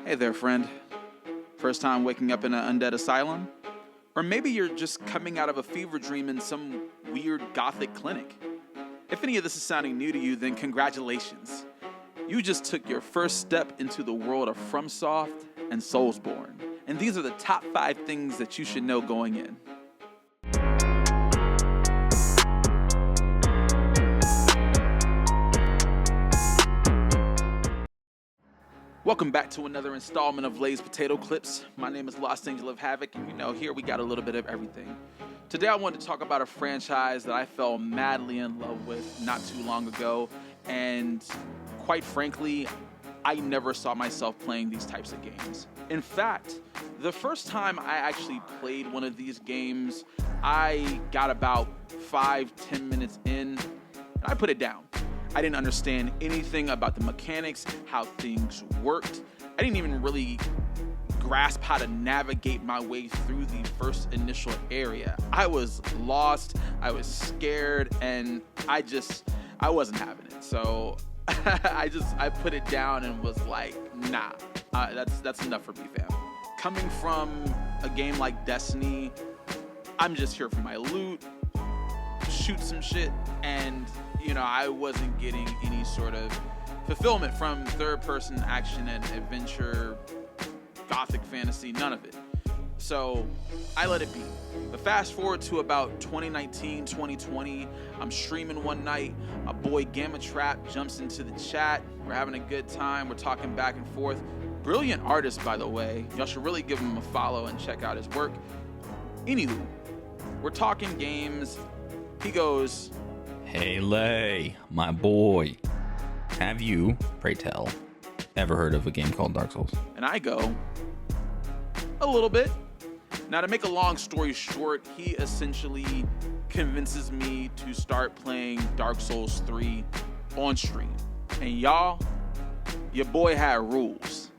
Hey there, friend. First time waking up in an undead asylum? Or maybe you're just coming out of a fever dream in some weird gothic clinic. If any of this is sounding new to you, then congratulations. You just took your first step into the world of FromSoft and Soulsborne. And these are the top 5 things that you should know going in. Welcome back to another installment of Lay's Potato Clips. My name is Lost Angel of Havoc, and here we got a little bit of everything. Today I wanted to talk about a franchise that I fell madly in love with not too long ago, and quite frankly, I never saw myself playing these types of games. In fact, the first time I actually played one of these games, I got about 5-10 minutes in, and I put it down. I didn't understand anything about the mechanics, how things worked. I didn't even really grasp how to navigate my way through the first initial area. I was lost, I was scared, and I wasn't having it. So I put it down and was like, nah, that's enough for me, fam. Coming from a game like Destiny, I'm just here for my loot, shoot some shit, and I wasn't getting any sort of fulfillment from third-person action and adventure, gothic fantasy, none of it. So I let it be. But fast forward to about 2019, 2020, I'm streaming one night. My boy Gamma Trap jumps into the chat. We're having a good time. We're talking back and forth. Brilliant artist, by the way. Y'all should really give him a follow and check out his work. Anywho, we're talking games. He goes, "Hey Lay, my boy, have you, pray tell, ever heard of a game called Dark Souls?" And I go, a little bit. Now, to make a long story short, he essentially convinces me to start playing Dark Souls 3 on stream. And y'all, your boy had rules.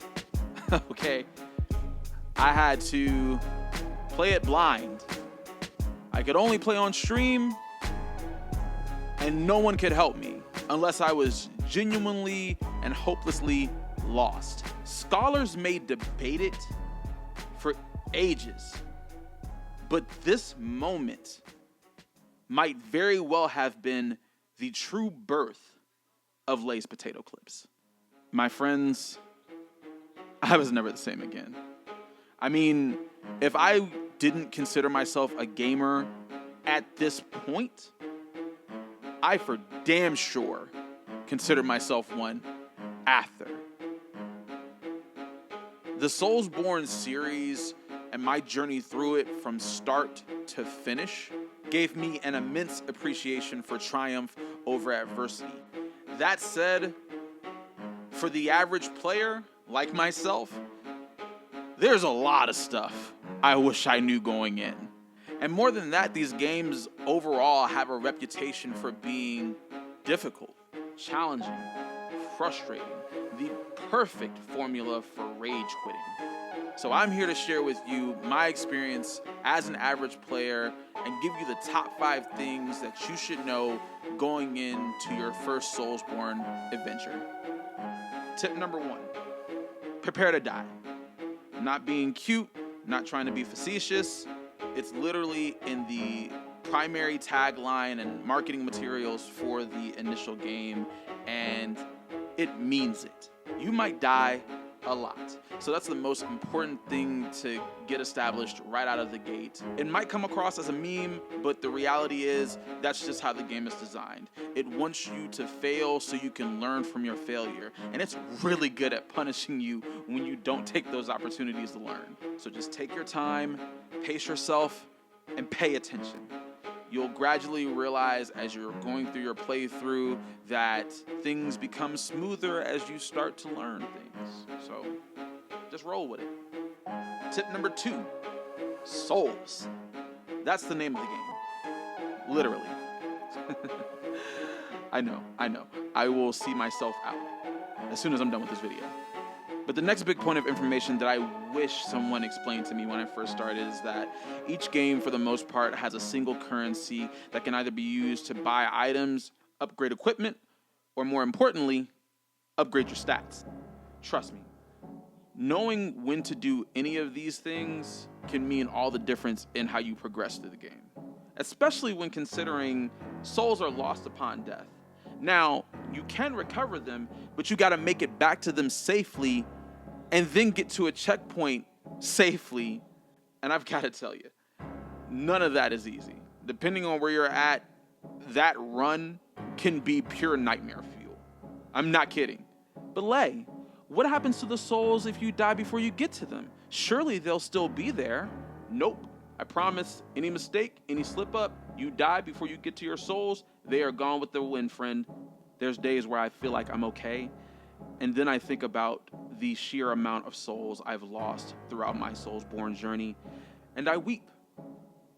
Okay? I had to play it blind. I could only play on stream, and no one could help me unless I was genuinely and hopelessly lost. Scholars may debate it for ages, but this moment might very well have been the true birth of Lay's Potato Clips. My friends, I was never the same again. I mean, if I didn't consider myself a gamer at this point, I for damn sure consider myself one after. The Soulsborne series and my journey through it from start to finish gave me an immense appreciation for triumph over adversity. That said, for the average player like myself, there's a lot of stuff I wish I knew going in. And more than that, these games overall have a reputation for being difficult, challenging, frustrating, the perfect formula for rage quitting. So I'm here to share with you my experience as an average player and give you the top 5 things that you should know going into your first Soulsborne adventure. Tip number 1, prepare to die. I'm not being cute, not trying to be facetious. It's literally in the primary tagline and marketing materials for the initial game, and it means it. You might die a lot. So that's the most important thing to get established right out of the gate. It might come across as a meme, but the reality is that's just how the game is designed. It wants you to fail so you can learn from your failure. And it's really good at punishing you when you don't take those opportunities to learn. So just take your time, pace yourself, and pay attention. You'll gradually realize as you're going through your playthrough that things become smoother as you start to learn things. So just roll with it. Tip number 2, Souls. That's the name of the game. Literally. I know. I will see myself out as soon as I'm done with this video. But the next big point of information that I wish someone explained to me when I first started is that each game, for the most part, has a single currency that can either be used to buy items, upgrade equipment, or more importantly, upgrade your stats. Trust me, Knowing when to do any of these things can mean all the difference in how you progress through the game, especially when considering souls are lost upon death. Now, you can recover them, but you got to make it back to them safely and then get to a checkpoint safely. And I've got to tell you, none of that is easy. Depending on where you're at, that run can be pure nightmare fuel. I'm not kidding. But Lay, what happens to the souls if you die before you get to them? Surely they'll still be there. Nope. I promise, any mistake, any slip up, you die before you get to your souls, they are gone with the wind, friend. There's days where I feel like I'm okay, and then I think about the sheer amount of souls I've lost throughout my Soulsborne journey, and I weep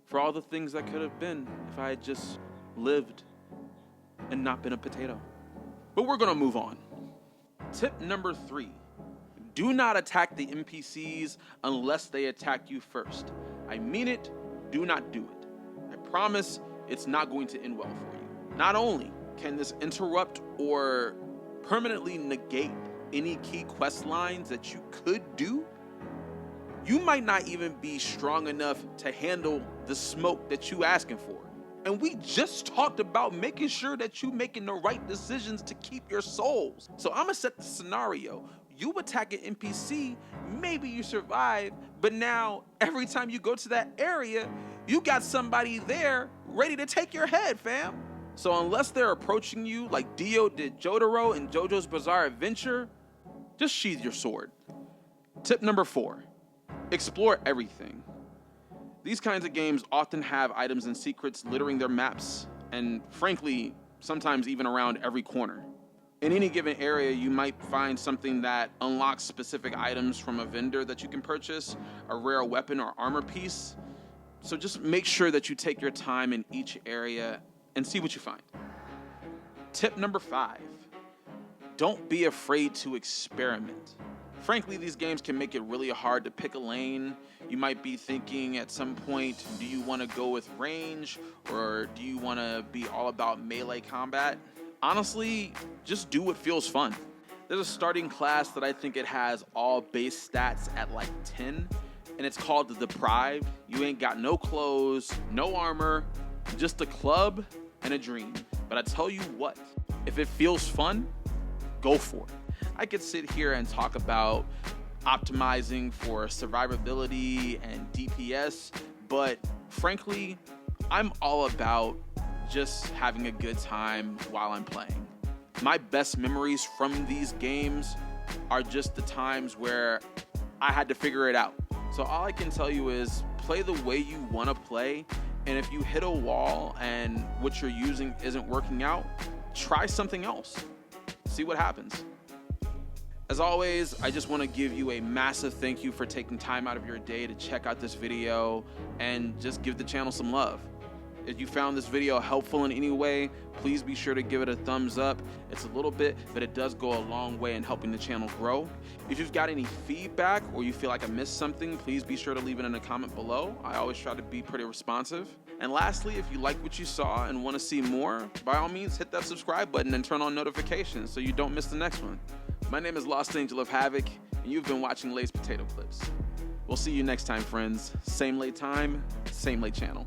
for all the things that could have been if I had just lived and not been a potato. But we're gonna move on. Tip number 3, do not attack the NPCs unless they attack you first. I mean it, do not do it. I promise it's not going to end well for you. Not only can this interrupt or permanently negate any key quest lines that you could do, you might not even be strong enough to handle the smoke that you asking for. And we just talked about making sure that you making the right decisions to keep your souls. So I'm gonna set the scenario. You attack an NPC, maybe you survive, but now every time you go to that area, you got somebody there ready to take your head, fam. So unless they're approaching you like Dio did Jotaro in JoJo's Bizarre Adventure, just sheath your sword. Tip number 4, explore everything. These kinds of games often have items and secrets littering their maps, and frankly, sometimes even around every corner. In any given area, you might find something that unlocks specific items from a vendor that you can purchase, a rare weapon or armor piece. So just make sure that you take your time in each area and see what you find. Tip number 5, don't be afraid to experiment. Frankly, these games can make it really hard to pick a lane. You might be thinking at some point, do you want to go with range or do you want to be all about melee combat? Honestly, just do what feels fun. There's a starting class that I think it has all base stats at like 10, and it's called the Deprived. You ain't got no clothes, no armor, just a club and a dream. But I tell you what, if it feels fun, go for it. I could sit here and talk about optimizing for survivability and DPS, but frankly, I'm all about just having a good time while I'm playing. My best memories from these games are just the times where I had to figure it out. So all I can tell you is play the way you want to play, and if you hit a wall and what you're using isn't working out, try something else. See what happens. As always, I just want to give you a massive thank you for taking time out of your day to check out this video and just give the channel some love. If you found this video helpful in any way, please be sure to give it a thumbs up. It's a little bit, but it does go a long way in helping the channel grow. If you've got any feedback or you feel like I missed something, please be sure to leave it in a comment below. I always try to be pretty responsive. And lastly, if you like what you saw and want to see more, by all means, hit that subscribe button and turn on notifications so you don't miss the next one. My name is Lost Angel of Havoc, and you've been watching Lay's Potato Clips. We'll see you next time, friends. Same late time, same late channel.